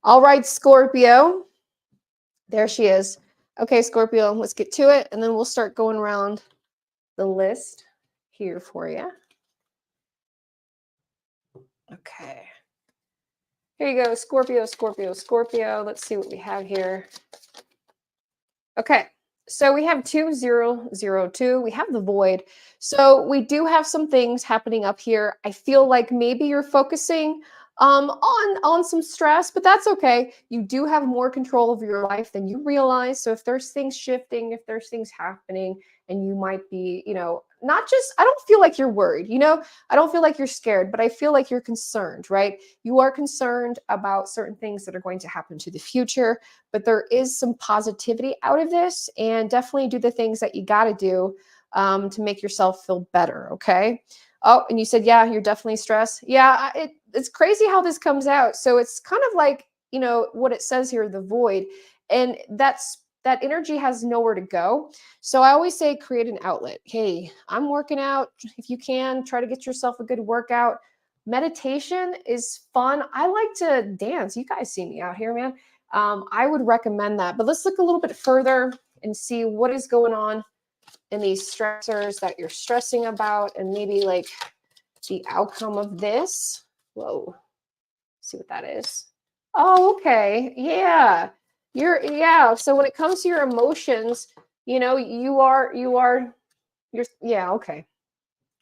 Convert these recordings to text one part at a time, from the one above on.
All right, Scorpio. There she is. Okay, Scorpio, let's get to it, and then we'll start going around the list here for you. Okay. Here you go, Scorpio, Scorpio, Scorpio. Let's see what we have here. Okay, so we have 2002. We have the void. So we do have some things happening up here. I feel like maybe you're focusing on some stress, but that's okay. You do have more control of your life than you realize. So if there's things shifting, if there's things happening, and you might be, not just, I don't feel like you're worried, I don't feel like you're scared, but I feel like you're concerned, right? You are concerned about certain things that are going to happen to the future, but there is some positivity out of this, and definitely do the things that you got to do to make yourself feel better. Okay. Oh, and you said, yeah, you're definitely stressed. Yeah, it's crazy how this comes out. So it's kind of like, what it says here, the void, and that energy has nowhere to go. So I always say create an outlet. Hey, I'm working out. If you can, try to get yourself a good workout. Meditation is fun. I like to dance. You guys see me out here, man. I would recommend that. But let's look a little bit further and see what is going on in these stressors that you're stressing about, and maybe like the outcome of this. Whoa, see what that is. Oh, okay. Yeah. So when it comes to your emotions, you're yeah, okay.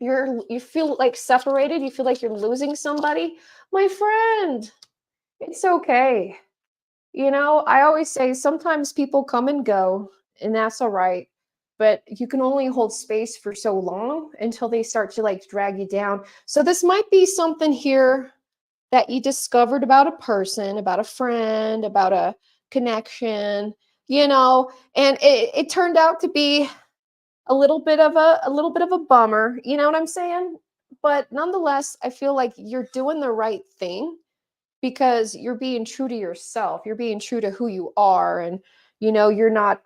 You feel like separated, you feel like you're losing somebody. My friend, it's okay. I always say sometimes people come and go, and that's all right. But you can only hold space for so long until they start to like drag you down. So this might be something here that you discovered about a person, about a friend, about a connection, and it turned out to be a little bit of a bummer, you know what I'm saying? But nonetheless, I feel like you're doing the right thing because you're being true to yourself. You're being true to who you are, and you're not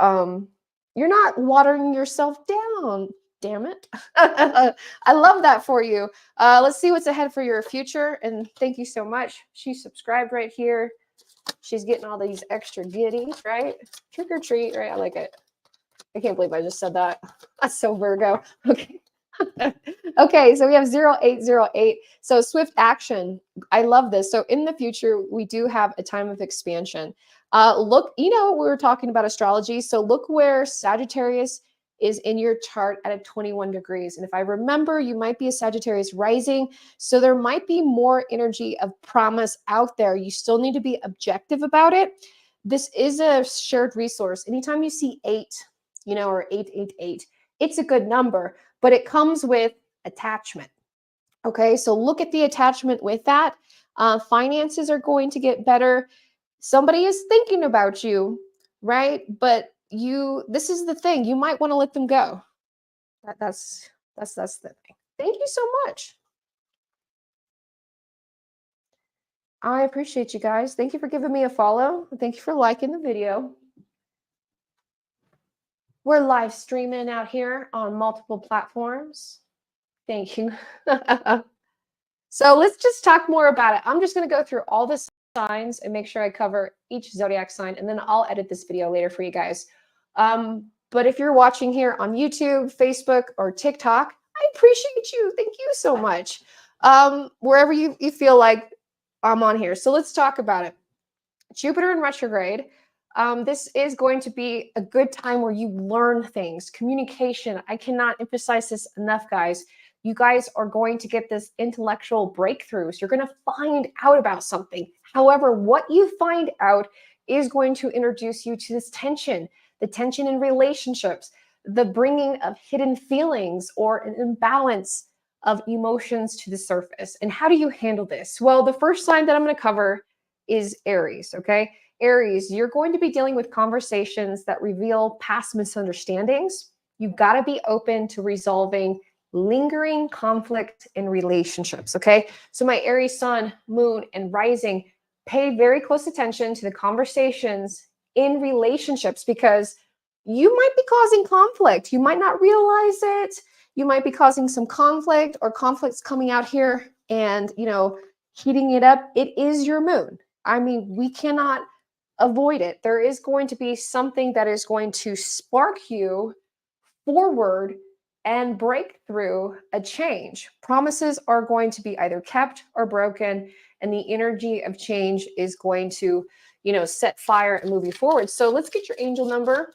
watering yourself down. Damn it. I love that for you. Let's see what's ahead for your future. And thank you so much. She's subscribed right here. She's getting all these extra goodies, right? Trick or treat, right? I like it. I can't believe I just said that. That's so Virgo. Okay. Okay, so we have 0808. So swift action. I love this. So in the future, we do have a time of expansion. Look, we were talking about astrology. So look where Sagittarius is in your chart at a 21 degrees. And if I remember, you might be a Sagittarius rising. So there might be more energy of promise out there. You still need to be objective about it. This is a shared resource. Anytime you see 8, or 888, it's a good number, but it comes with attachment. Okay, so look at the attachment with that. Finances are going to get better. Somebody is thinking about you, right? But this is the thing. You might want to let them go. That's the thing. Thank you so much. I appreciate you guys. Thank you for giving me a follow. Thank you for liking the video. We're live streaming out here on multiple platforms. Thank you. So let's just talk more about it. I'm just going to go through all the signs and make sure I cover each zodiac sign, and then I'll edit this video later for you guys. But if you're watching here on YouTube, Facebook, or TikTok, I appreciate you. Thank you so much. Wherever you feel like I'm on here. So let's talk about it. Jupiter in retrograde. This is going to be a good time where you learn things. Communication. I cannot emphasize this enough, guys. You guys are going to get this intellectual breakthroughs. You're going to find out about something. However, what you find out is going to introduce you to this tension, the tension in relationships, the bringing of hidden feelings or an imbalance of emotions to the surface. And how do you handle this? Well, the first sign that I'm going to cover is Aries, okay? Aries, you're going to be dealing with conversations that reveal past misunderstandings. You've got to be open to resolving lingering conflict in relationships, okay? So my Aries sun, moon, and rising, pay very close attention to the conversations in relationships because you might be causing conflict. You might not realize it. You might be causing some conflict or conflicts coming out here and, heating it up. It is your moon. I mean, we cannot avoid it. There is going to be something that is going to spark you forward and break through a change. Promises are going to be either kept or broken, and the energy of change is going to, set fire and move you forward. So let's get your angel number.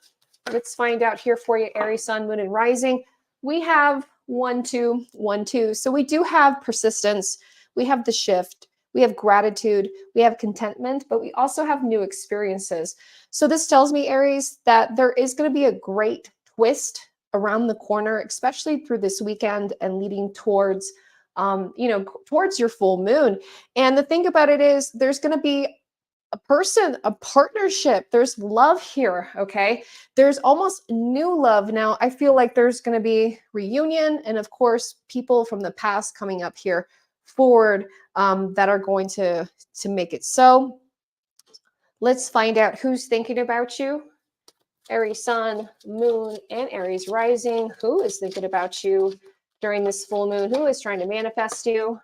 Let's find out here for you, Aries, Sun, Moon, and Rising. We have 1, 2, 1, 2. So we do have persistence. We have the shift. We have gratitude. We have contentment, but we also have new experiences. So this tells me, Aries, that there is going to be a great twist around the corner, especially through this weekend and leading towards, towards your full moon. And the thing about it is there's going to be a person, a partnership. There's love here, okay? There's almost new love. Now, I feel like there's going to be reunion and, of course, people from the past coming up here forward that are going to make it so. Let's find out who's thinking about you. Aries Sun, Moon, and Aries Rising. Who is thinking about you during this full moon? Who is trying to manifest you?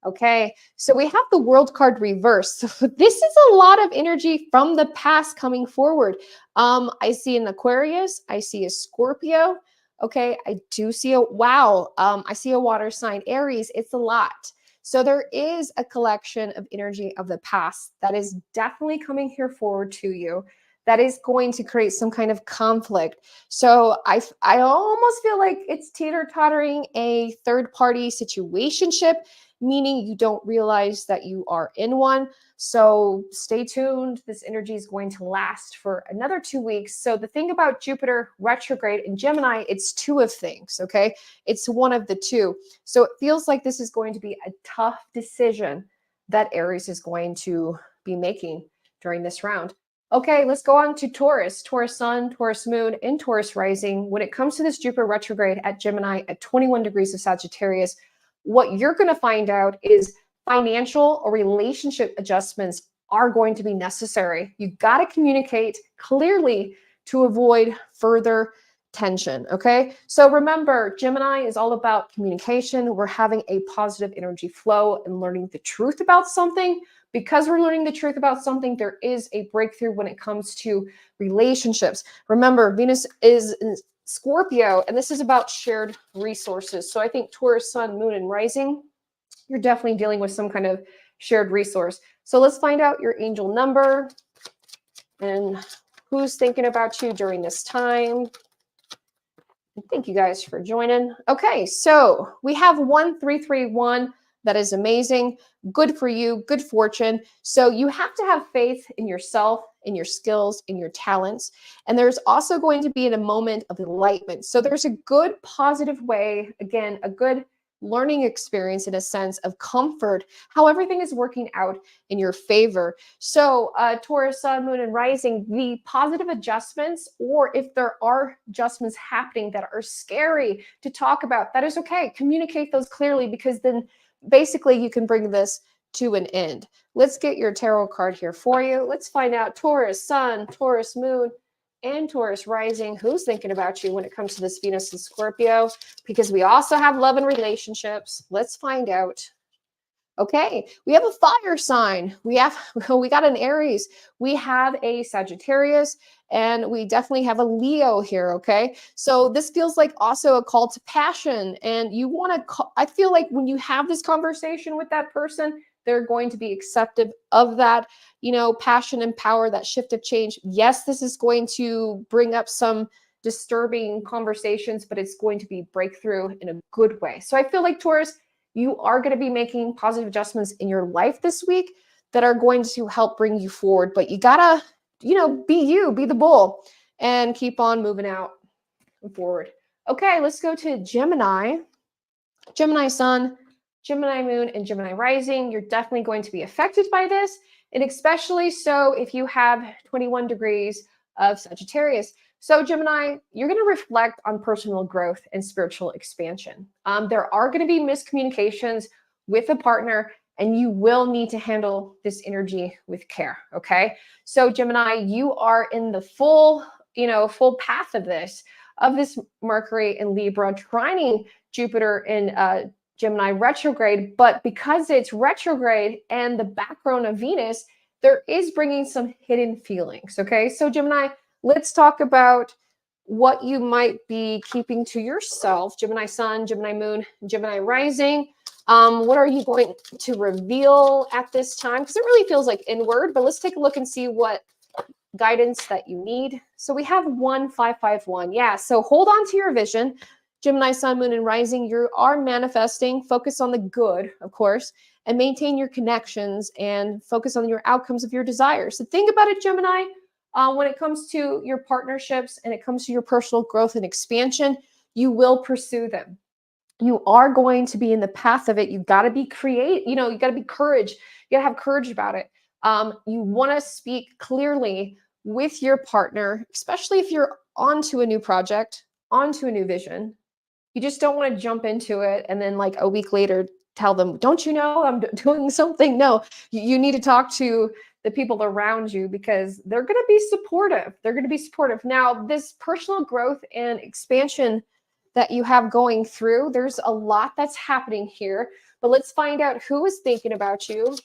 Okay, so we have the World card reversed. So this is a lot of energy from the past coming forward. I see an Aquarius. I see a Scorpio. Okay, I do see a, wow, I see a water sign, Aries. It's a lot. So there is a collection of energy of the past that is definitely coming here forward to you. That is going to create some kind of conflict. So I almost feel like it's teeter-tottering a third-party situationship, meaning you don't realize that you are in one. So stay tuned. This energy is going to last for another 2 weeks. So the thing about Jupiter retrograde in Gemini, it's two of things, okay? It's one of the two. So it feels like this is going to be a tough decision that Aries is going to be making during this round. Okay, let's go on to Taurus. Taurus Sun, Taurus Moon, and Taurus Rising. When it comes to this Jupiter retrograde at Gemini at 21 degrees of Sagittarius, what you're going to find out is financial or relationship adjustments are going to be necessary. You got to communicate clearly to avoid further tension, okay? So remember, Gemini is all about communication. We're having a positive energy flow and learning the truth about something. Because we're learning the truth about something, there is a breakthrough when it comes to relationships. Remember, Venus is in Scorpio, and this is about shared resources. So I think Taurus, Sun, Moon, and Rising, you're definitely dealing with some kind of shared resource. So let's find out your angel number and who's thinking about you during this time. Thank you guys for joining. Okay, so we have 1331. That is amazing. Good for you. Good fortune. So you have to have faith in yourself, in your skills, in your talents. And there's also going to be in a moment of enlightenment. So there's a good positive way, again, a good learning experience in a sense of comfort, how everything is working out in your favor. So Taurus, Sun, Moon, and Rising, the positive adjustments, or if there are adjustments happening that are scary to talk about, that is okay. Communicate those clearly, because then basically you can bring this to an end. Let's get your tarot card here for you. Let's find out Taurus, Sun, Taurus, Moon, and Taurus Rising. Who's thinking about you when it comes to this Venus and Scorpio? Because we also have love and relationships. Let's find out. Okay, we have a fire sign. We got an Aries. We have a Sagittarius, and we definitely have a Leo here, okay? So this feels like also a call to passion, and you want to, I feel like when you have this conversation with that person, they're going to be acceptive of that, passion and power, that shift of change. Yes, this is going to bring up some disturbing conversations, but it's going to be breakthrough in a good way. So I feel like Taurus, you are going to be making positive adjustments in your life this week that are going to help bring you forward. But you got to, be the bull, and keep on moving out and forward. Okay, let's go to Gemini. Gemini Sun, Gemini Moon, and Gemini Rising. You're definitely going to be affected by this. And especially so if you have 21 degrees of Sagittarius. So Gemini, you're going to reflect on personal growth and spiritual expansion. There are going to be miscommunications with a partner, and you will need to handle this energy with care, okay? So Gemini, you are in the full path of this Mercury in Libra, trining Jupiter in Gemini retrograde, but because it's retrograde and the background of Venus, there is bringing some hidden feelings. Okay, so Gemini, let's talk about what you might be keeping to yourself. Gemini sun, Gemini moon, Gemini rising. What are you going to reveal at this time? Because it really feels like inward, but let's take a look and see what guidance that you need. So we have 1551. Yeah, so hold on to your vision. Gemini sun, moon, and rising, you are manifesting. Focus on the good, of course, and maintain your connections and focus on your outcomes of your desires. So think about it, Gemini. When it comes to your partnerships and it comes to your personal growth and expansion, you will pursue them. You are going to be in the path of it. You've got to be creative. You got to be courage. You got to have courage about it. You want to speak clearly with your partner, especially if you're onto a new project, onto a new vision. You just don't want to jump into it and then like a week later tell them, don't you know I'm doing something? No, you need to talk to the people around you because they're going to be supportive. They're going to be supportive. Now, this personal growth and expansion that you have going through, there's a lot that's happening here, but let's find out who is thinking about you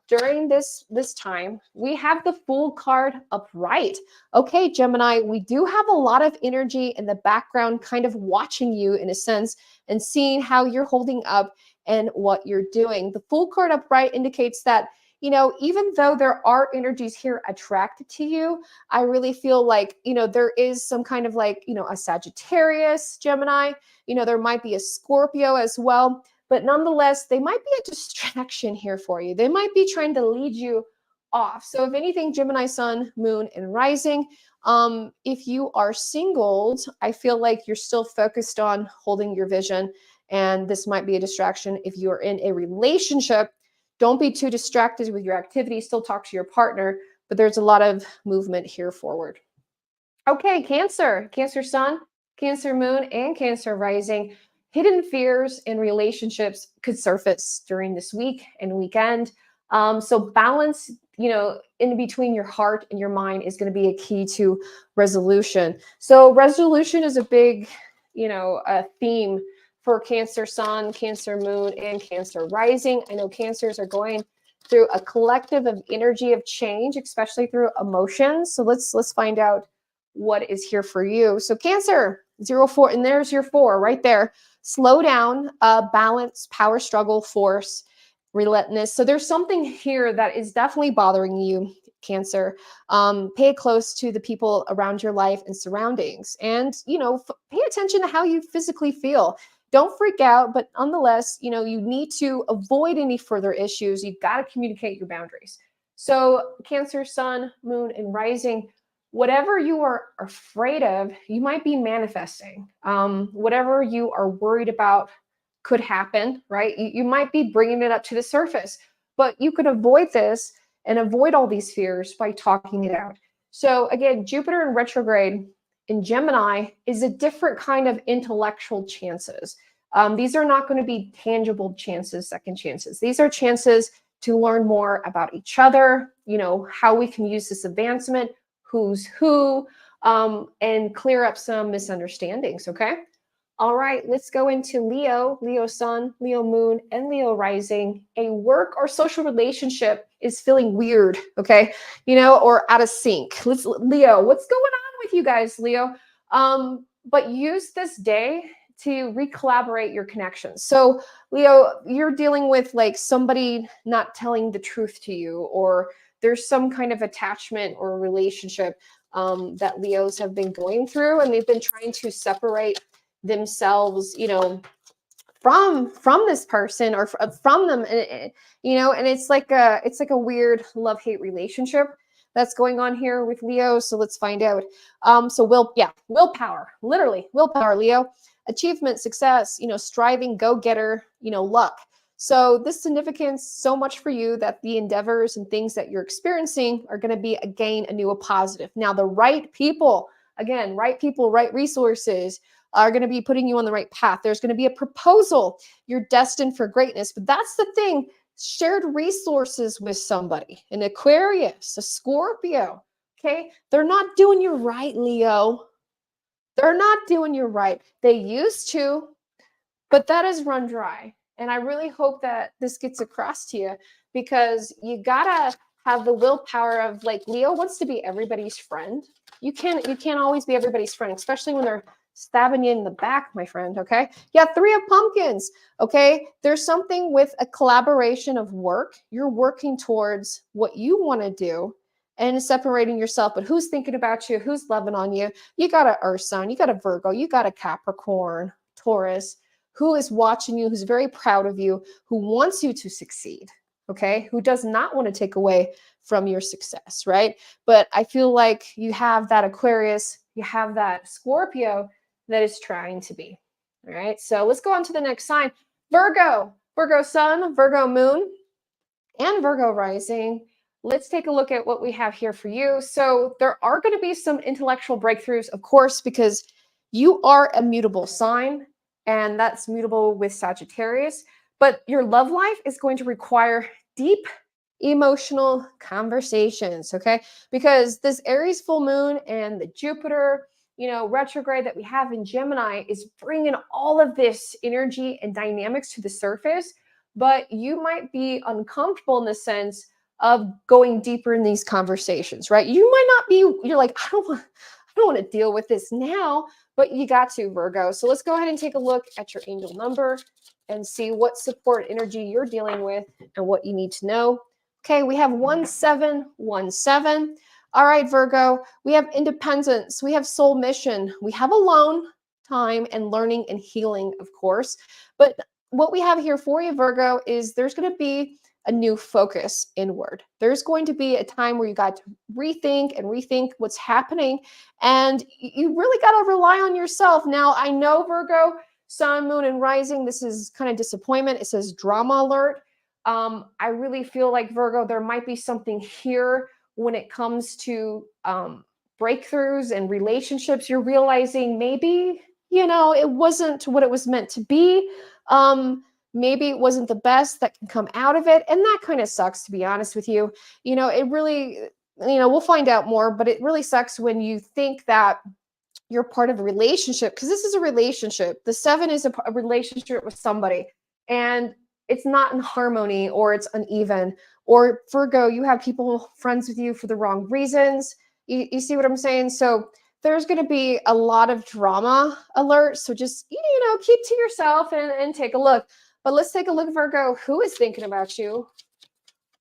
during this time. We have the Fool card upright. Okay, Gemini, we do have a lot of energy in the background kind of watching you in a sense and seeing how you're holding up and what you're doing. The Fool card upright indicates that, even though there are energies here attracted to you, I really feel like, there is some kind of like, a Sagittarius, Gemini, there might be a Scorpio as well. But nonetheless, they might be a distraction here for you. They might be trying to lead you off. So if anything, Gemini sun, moon, and rising, if you are singled, I feel like you're still focused on holding your vision. And this might be a distraction. If you're in a relationship, don't be too distracted with your activities. Still talk to your partner. But there's a lot of movement here forward. Okay, Cancer. Cancer sun, Cancer moon, and Cancer rising. Hidden fears in relationships could surface during this week and weekend. So balance, in between your heart and your mind is going to be a key to resolution. So resolution is a big, a theme for Cancer sun, Cancer moon, and Cancer rising. I know Cancers are going through a collective of energy of change, especially through emotions. So let's find out what is here for you. So Cancer 04, and there's your 4 right there. Slow down, balance, power struggle, force, relentless. So there's something here that is definitely bothering you, Cancer. Pay close to the people around your life and surroundings, and pay attention to how you physically feel. Don't freak out, but nonetheless, you need to avoid any further issues. You've got to communicate your boundaries. So Cancer sun, moon, and rising, whatever you are afraid of, you might be manifesting. Whatever you are worried about could happen, right? You might be bringing it up to the surface, but you could avoid this and avoid all these fears by talking it out. So again, Jupiter in retrograde in Gemini is a different kind of intellectual chances. These are not going to be tangible chances, second chances. These are chances to learn more about each other, how we can use this advancement, who's who, and clear up some misunderstandings, okay? All right, let's go into Leo, Leo sun, Leo moon, and Leo rising. A work or social relationship is feeling weird, okay? Or out of sync. Leo, what's going on with you guys, Leo? But use this day to recollaborate your connections. So Leo, you're dealing with like somebody not telling the truth to you, or there's some kind of attachment or relationship that Leos have been going through, and they've been trying to separate themselves, from this person or from them, and it's like a weird love-hate relationship that's going on here with Leo. So let's find out. So willpower, literally willpower, Leo, achievement, success, striving, go-getter, luck. So this significance so much for you that the endeavors and things that you're experiencing are going to be again anew a positive. Now the right people, right resources are going to be putting you on the right path. There's going to be a proposal. You're destined for greatness. But that's the thing, shared resources with somebody, an Aquarius, a Scorpio, okay? They're not doing you right, Leo. They're not doing you right. They used to, but that is run dry. And I really hope that this gets across to you, because you gotta have the willpower of, like, Leo wants to be everybody's friend. You can't always be everybody's friend, especially when they're stabbing you in the back, my friend. Okay. Yeah, 3 of Pumpkins. Okay. There's something with a collaboration of work. You're working towards what you want to do and separating yourself. But who's thinking about you? Who's loving on you? You got an Earth sign, you got a Virgo, you got a Capricorn, Taurus, who is watching you, who's very proud of you, who wants you to succeed. Okay. Who does not want to take away from your success. Right. But I feel like you have that Aquarius, you have that Scorpio that is trying to be. All right. So let's go on to the next sign. Virgo, Virgo sun, Virgo moon, and Virgo rising. Let's take a look at what we have here for you. So there are going to be some intellectual breakthroughs, of course, because you are a mutable sign, and that's mutable with Sagittarius. But your love life is going to require deep emotional conversations, okay? Because this Aries full moon and the Jupiter, retrograde that we have in Gemini is bringing all of this energy and dynamics to the surface, but you might be uncomfortable in the sense of going deeper in these conversations, right? You might not be, you're like, I don't want to deal with this now, but you got to, Virgo. So let's go ahead and take a look at your angel number and see what support energy you're dealing with and what you need to know. Okay, we have 1717. All right, Virgo, we have independence, we have soul mission, we have alone time and learning and healing, of course. But what we have here for you, Virgo, is there's going to be a new focus inward. There's going to be a time where you got to rethink what's happening, and you really got to rely on yourself. Now, I know, Virgo, sun, moon, and rising, this is kind of disappointment. It says drama alert. I really feel like, Virgo, there might be something here when it comes to breakthroughs and relationships. You're realizing maybe, it wasn't what it was meant to be. Maybe it wasn't the best that can come out of it. And that kind of sucks, to be honest with you. It really, we'll find out more, but it really sucks when you think that you're part of a relationship, because this is a relationship. The 7 is a relationship with somebody, and it's not in harmony, or it's uneven. Or, Virgo, you have people friends with you for the wrong reasons. You see what I'm saying? So there's going to be a lot of drama alert. So just, keep to yourself and take a look. But let's take a look, Virgo. Who is thinking about you?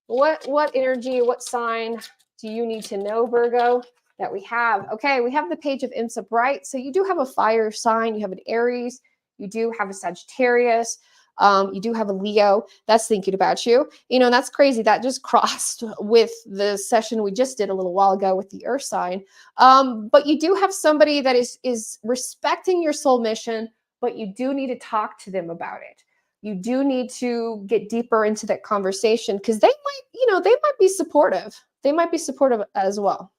What energy, what sign do you need to know, Virgo, that we have? Okay, we have the Page of Imps upright. So you do have a fire sign. You have an Aries. You do have a Sagittarius. You do have a Leo that's thinking about you. That's crazy. That just crossed with the session we just did a little while ago with the Earth sign. But you do have somebody that is respecting your soul mission, but you do need to talk to them about it. You do need to get deeper into that conversation, because they might be supportive. They might be supportive as well.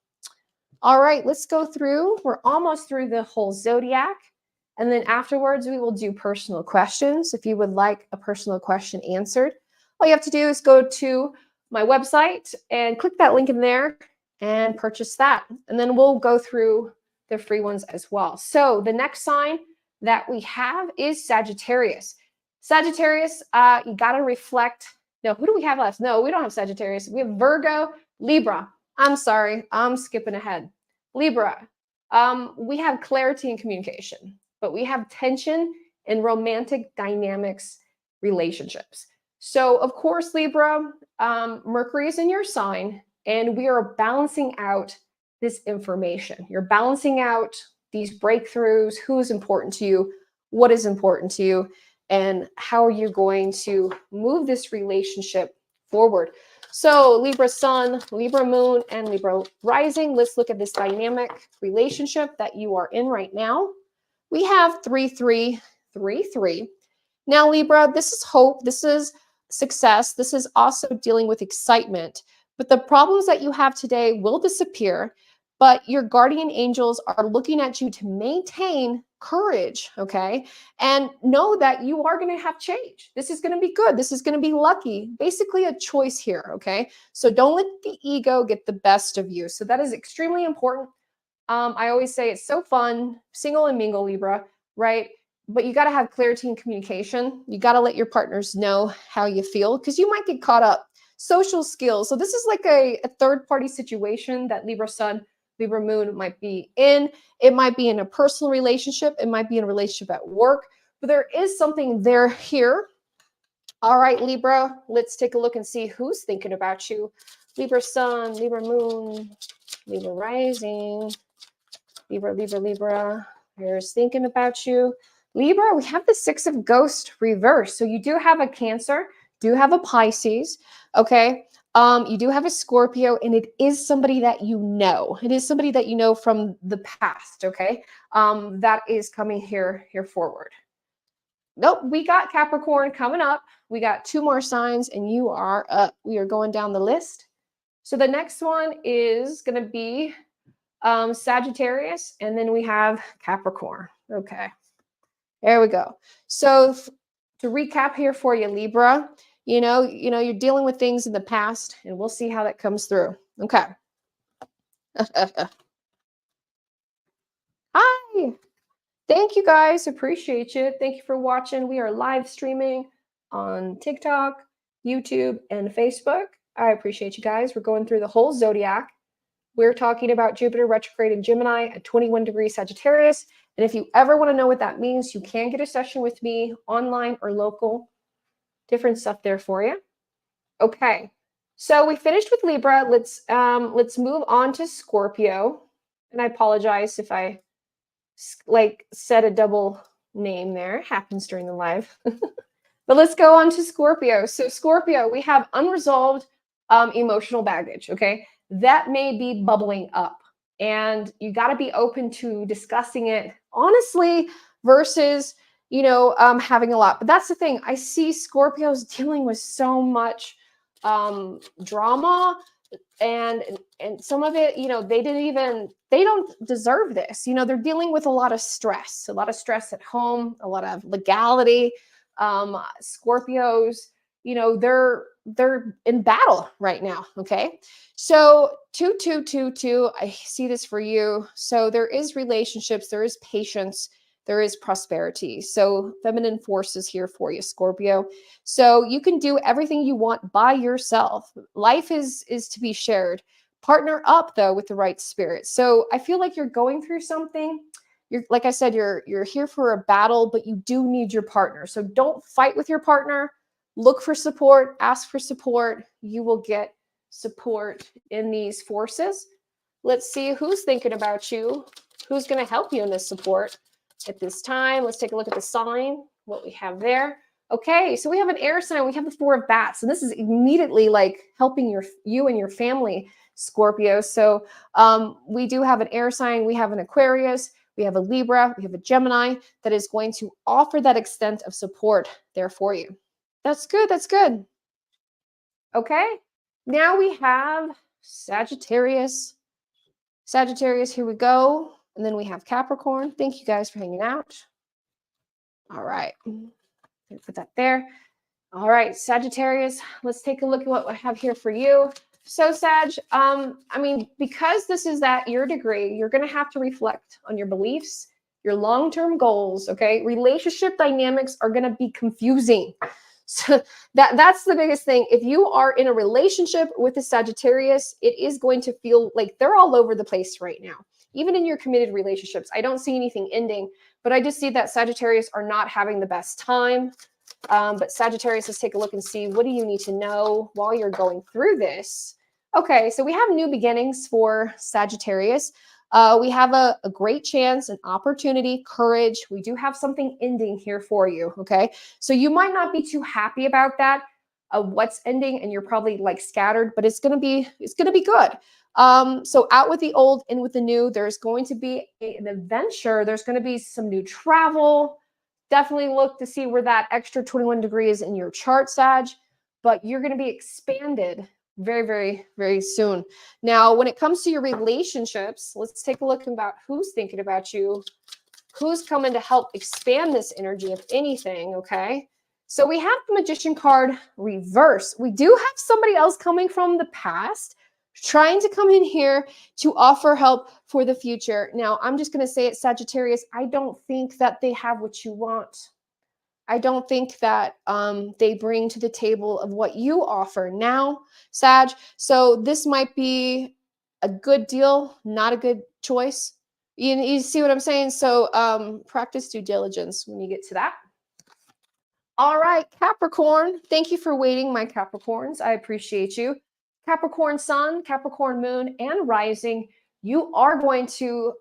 All right, let's go through. We're almost through the whole zodiac. And then afterwards, we will do personal questions. If you would like a personal question answered, all you have to do is go to my website and click that link in there and purchase that. And then we'll go through the free ones as well. So the next sign that we have is Sagittarius. Sagittarius, you got to reflect. No, who do we have left? No, we don't have Sagittarius. We have Virgo, Libra. I'm sorry, I'm skipping ahead. Libra, we have clarity and communication, but we have tension in romantic dynamics relationships. So, of course, Libra, Mercury is in your sign, and we are balancing out this information. You're balancing out these breakthroughs, who is important to you, what is important to you, and how are you going to move this relationship forward. So Libra sun, Libra moon, and Libra rising. Let's look at this dynamic relationship that you are in right now. We have 3-3-3-3. Now, Libra, this is hope. This is success. This is also dealing with excitement. But the problems that you have today will disappear. But your guardian angels are looking at you to maintain courage, okay? And know that you are going to have change. This is going to be good. This is going to be lucky. Basically a choice here, okay? So don't let the ego get the best of you. So that is extremely important. I always say it's so fun, single and mingle, Libra, right? but you got to have clarity and communication. You got to let your partners know how you feel because you might get caught up. Social skills. So this is like a third party situation that Libra Sun, Libra Moon might be in. It might be in a personal relationship. It might be in a relationship at work, but there is something there here. All right, Libra, let's take a look and see who's thinking about you. Libra Sun, Libra Moon, Libra Rising, Libra. Here's thinking about you. Libra, we have the Six of Ghost reversed. So you do have a Cancer, do have a Pisces, okay? You do have a Scorpio, and it is somebody that you know. It is somebody that you know from the past, okay? That is coming here forward. Nope, we got Capricorn coming up. We got 2 more signs, and you are up. We are going down the list. So the next one is going to be Sagittarius, and then we have Capricorn. Okay, there we go. So to recap here for you, Libra, you know, you're dealing with things in the past, and we'll see how that comes through. Okay. Hi. Thank you guys. Appreciate you. Thank you for watching. We are live streaming on TikTok, YouTube, and Facebook. I appreciate you guys. We're going through the whole zodiac. We're talking about Jupiter retrograde in Gemini at 21 degrees Sagittarius. And if you ever want to know what that means, you can get a session with me online or local. Different stuff there for you. Okay. So we finished with Libra. Let's move on to Scorpio. And I apologize if I said a double name there. It happens during the live. But let's go on to Scorpio. So Scorpio, we have unresolved emotional baggage, okay? That may be bubbling up, and you got to be open to discussing it honestly versus, having a lot. But that's the thing. I see Scorpios dealing with so much drama, and some of it, they don't deserve this. They're dealing with a lot of stress at home, a lot of legality. Scorpios, they're in battle right now. Okay. So 2 I see this for you. So there is relationships, there is patience, there is prosperity. So feminine forces here for you, Scorpio. So you can do everything you want by yourself. Life is to be shared. Partner up though with the right spirit. So I feel like you're going through something. Like I said, you're here for a battle, but you do need your partner. So don't fight with your partner. Look for support, ask for support. You will get support in these forces. Let's see who's thinking about you, who's going to help you in this support at this time. Let's take a look at the sign, what we have there. Okay, so we have an air sign. We have the 4 of bats, and this is immediately like helping you and your family, Scorpio. So we do have an air sign. We have an Aquarius. We have a Libra. We have a Gemini that is going to offer that extent of support there for you. That's good. That's good. Okay. Now we have Sagittarius. Sagittarius, here we go. And then we have Capricorn. Thank you guys for hanging out. All right. Put that there. All right, Sagittarius, let's take a look at what I have here for you. So Sag, because this is at your degree, you're going to have to reflect on your beliefs, your long-term goals, okay? Relationship dynamics are going to be confusing. So that's the biggest thing. If you are in a relationship with a Sagittarius, it is going to feel like they're all over the place right now. Even in your committed relationships, I don't see anything ending, but I just see that Sagittarius are not having the best time. But Sagittarius, let's take a look and see, what do you need to know while you're going through this? Okay, so we have new beginnings for Sagittarius. We have a great chance, an opportunity, courage. We do have something ending here for you, okay? So you might not be too happy about that, what's ending, and you're probably like scattered, but it's gonna be good. So out with the old, in with the new. There's going to be an adventure. There's going to be some new travel. Definitely look to see where that extra 21 degrees in your chart, Sag, but you're going to be expanded very, very, very soon. Now, when it comes to your relationships, let's take a look about who's thinking about you, who's coming to help expand this energy, if anything, okay? So we have the Magician card reverse. We do have somebody else coming from the past trying to come in here to offer help for the future. Now, I'm just going to say it, Sagittarius, I don't think that they have what you want. I don't think that they bring to the table of what you offer now, Sag. So this might be a good deal, not a good choice. You see what I'm saying? So practice due diligence when you get to that. All right, Capricorn. Thank you for waiting, my Capricorns. I appreciate you. Capricorn Sun, Capricorn Moon, and Rising. You are going to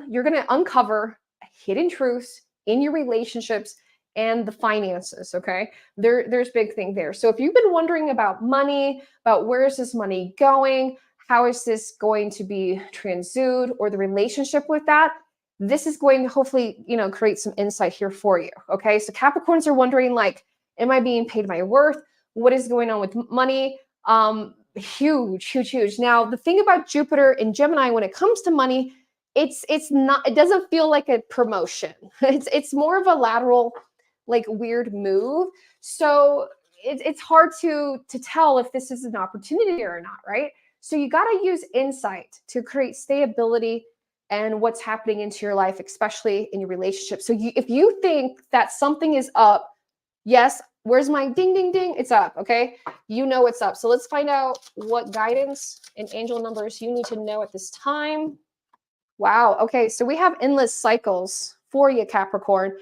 you're going to uncover hidden truths in your relationships and the finances. Okay, there's big thing there. So if you've been wondering about money, about where is this money going, how is this going to be transmuted, or the relationship with that, this is going to hopefully, create some insight here for you. Okay. So Capricorns are wondering, like, am I being paid my worth? What is going on with money? Huge. Now, the thing about Jupiter and Gemini, when it comes to money, it's not, it doesn't feel like a promotion. It's more of a lateral, like, weird move. So it's hard to tell if this is an opportunity or not, right? So you got to use insight to create stability and what's happening into your life, especially in your relationship. So if you think that something is up, yes, where's my ding, ding, ding? It's up, okay? You know it's up. So let's find out what guidance and angel numbers you need to know at this time. Wow, okay, so we have endless cycles for you, Capricorn.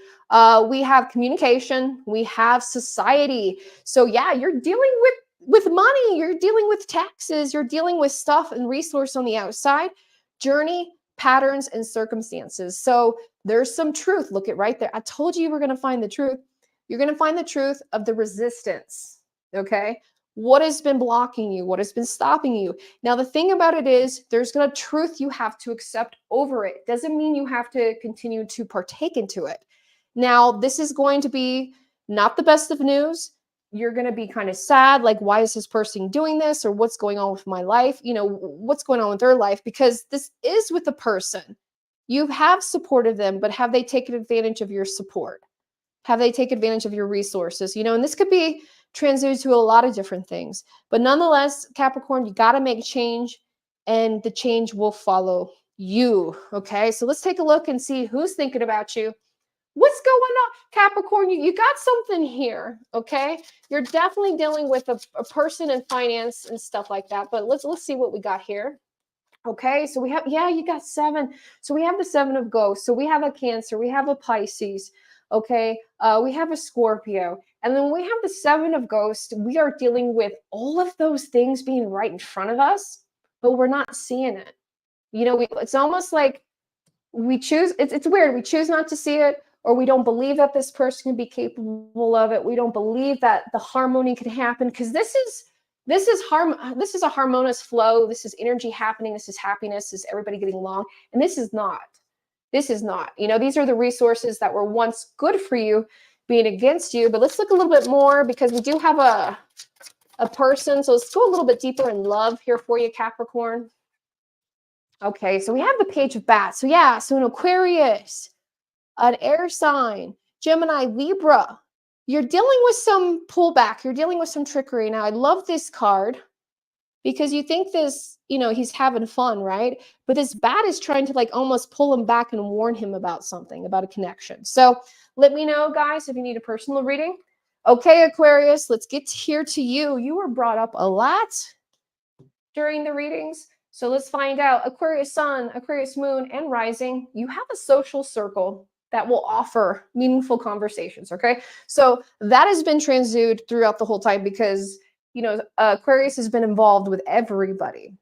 We have communication, we have society. So yeah, you're dealing with money, you're dealing with taxes, you're dealing with stuff and resource on the outside. Journey, patterns, and circumstances. So there's some truth. Look at right there. I told you were going to find the truth. You're going to find the truth of the resistance. Okay. What has been blocking you? What has been stopping you? Now, the thing about it is there's a truth you have to accept over it. Doesn't mean you have to continue to partake into it. Now, this is going to be not the best of news. You're going to be kind of sad, like, why is this person doing this? Or what's going on with my life? What's going on with their life? Because this is with a person. You have supported them, but have they taken advantage of your support? Have they taken advantage of your resources? And this could be transmuted to a lot of different things. But nonetheless, Capricorn, you got to make change, and the change will follow you. Okay, so let's take a look and see who's thinking about you. What's going on, Capricorn? You got something here, okay? You're definitely dealing with a person in finance and stuff like that. But let's see what we got here. Okay, so we have, you got 7. So we have the 7 of ghosts. So we have a Cancer, we have a Pisces, okay? We have a Scorpio. And then we have the 7 of ghosts. We are dealing with all of those things being right in front of us, but we're not seeing it. It's almost like we choose, it's weird. We choose not to see it, or we don't believe that this person can be capable of it. We don't believe that the harmony can happen, because this is a harmonious flow. This is energy happening. This is happiness. This is everybody getting along. And this is not. These are the resources that were once good for you being against you. But let's look a little bit more, because we do have a person. So let's go a little bit deeper in love here for you, Capricorn. Okay, so we have the Page of Bats. So an Aquarius, an air sign, Gemini, Libra. You're dealing with some pullback. You're dealing with some trickery. Now, I love this card because you think this, he's having fun, right? But this bat is trying to, like, almost pull him back and warn him about something, about a connection. So let me know, guys, if you need a personal reading. Okay, Aquarius, let's get here to you. You were brought up a lot during the readings. So let's find out. Aquarius Sun, Aquarius Moon, and Rising. You have a social circle that will offer meaningful conversations, okay? So that has been transmuted throughout the whole time, because, Aquarius has been involved with everybody.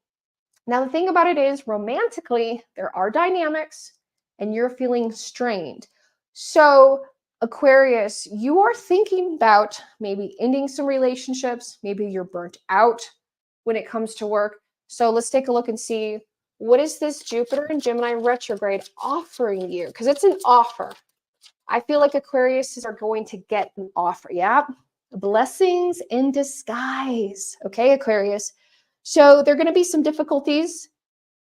Now, the thing about it is, romantically, there are dynamics, and you're feeling strained. So, Aquarius, you are thinking about maybe ending some relationships. Maybe you're burnt out when it comes to work. So let's take a look and see, what is this Jupiter and Gemini retrograde offering you? Because it's an offer. I feel like Aquarius are going to get an offer. Yeah. Blessings in disguise. Okay, Aquarius. So there are going to be some difficulties,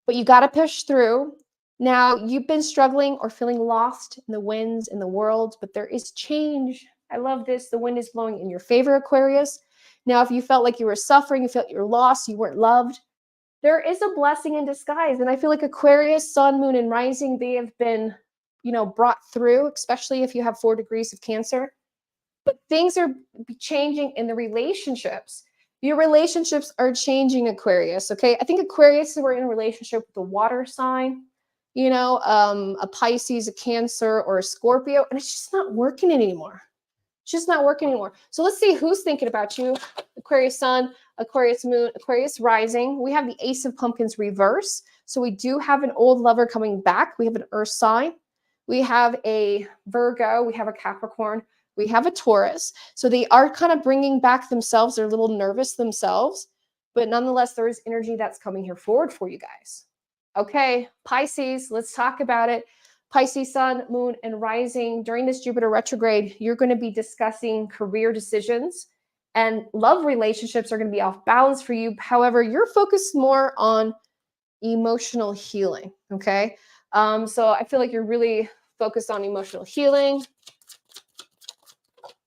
but you got to push through. Now, you've been struggling or feeling lost in the winds in the world, but there is change. I love this. The wind is blowing in your favor, Aquarius. Now, if you felt like you were suffering, you felt you were lost, you weren't loved, there is a blessing in disguise. And I feel like Aquarius, sun, moon, and rising, they have been, brought through, especially if you have 4 degrees of Cancer. But things are changing in the relationships. Your relationships are changing, Aquarius. Okay. I think Aquarius were in a relationship with a water sign, a Pisces, a Cancer, or a Scorpio, and it's just not working anymore. It's just not working anymore. So let's see who's thinking about you. Aquarius sun, Aquarius moon, Aquarius rising. We have the Ace of Pumpkins reverse. So we do have an old lover coming back. We have an earth sign. We have a Virgo. We have a Capricorn. We have a Taurus. So they are kind of bringing back themselves. They're a little nervous themselves. But nonetheless, there is energy that's coming here forward for you guys. Okay, Pisces, let's talk about it. Pisces, sun, moon, and rising. During this Jupiter retrograde, you're going to be discussing career decisions, and love relationships are going to be off balance for you. However, you're focused more on emotional healing, okay? So I feel like you're really focused on emotional healing.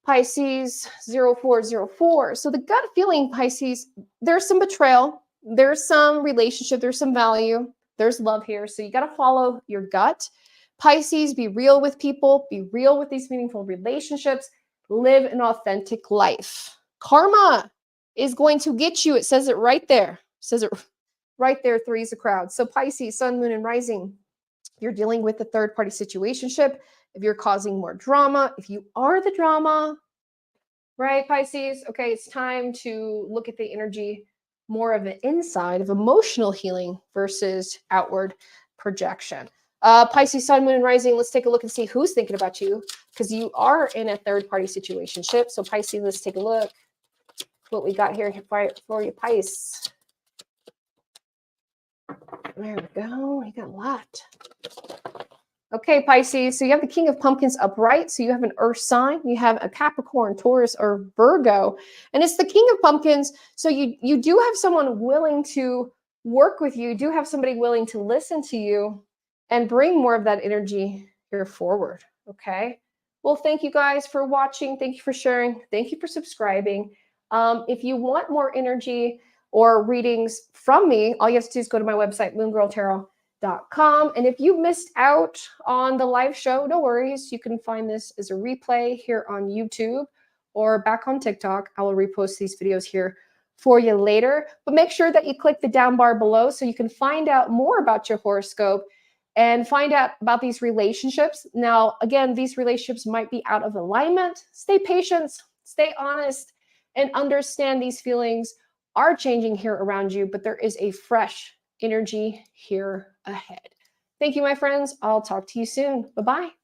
Pisces 0404. So the gut feeling, Pisces, there's some betrayal, there's some relationship, there's some value, there's love here. So you got to follow your gut. Pisces, be real with people, be real with these meaningful relationships, live an authentic life. Karma is going to get you. It says it right there. It says it right there, three's a crowd. So Pisces, sun, moon, and rising, you're dealing with a third-party situationship. If you're causing more drama, if you are the drama, right, Pisces? Okay, it's time to look at the energy more of the inside of emotional healing versus outward projection. Pisces, sun, moon, and rising, let's take a look and see who's thinking about you, because you are in a third-party situationship. So Pisces, let's take a look what we got here for you, Pisces. There we go. We got a lot. Okay, Pisces, so you have the King of Pumpkins upright. So you have an earth sign. You have a Capricorn, Taurus, or Virgo. And it's the King of Pumpkins. So you do have someone willing to work with you. You do have somebody willing to listen to you and bring more of that energy here forward. Okay. Well, thank you guys for watching. Thank you for sharing. Thank you for subscribing. If you want more energy or readings from me, all you have to do is go to my website, moongirltarot.com. And if you missed out on the live show, no worries. You can find this as a replay here on YouTube or back on TikTok. I will repost these videos here for you later. But make sure that you click the down bar below so you can find out more about your horoscope and find out about these relationships. Now, again, these relationships might be out of alignment. Stay patient, stay honest, and understand these feelings are changing here around you, but there is a fresh energy here ahead. Thank you, my friends. I'll talk to you soon. Bye-bye.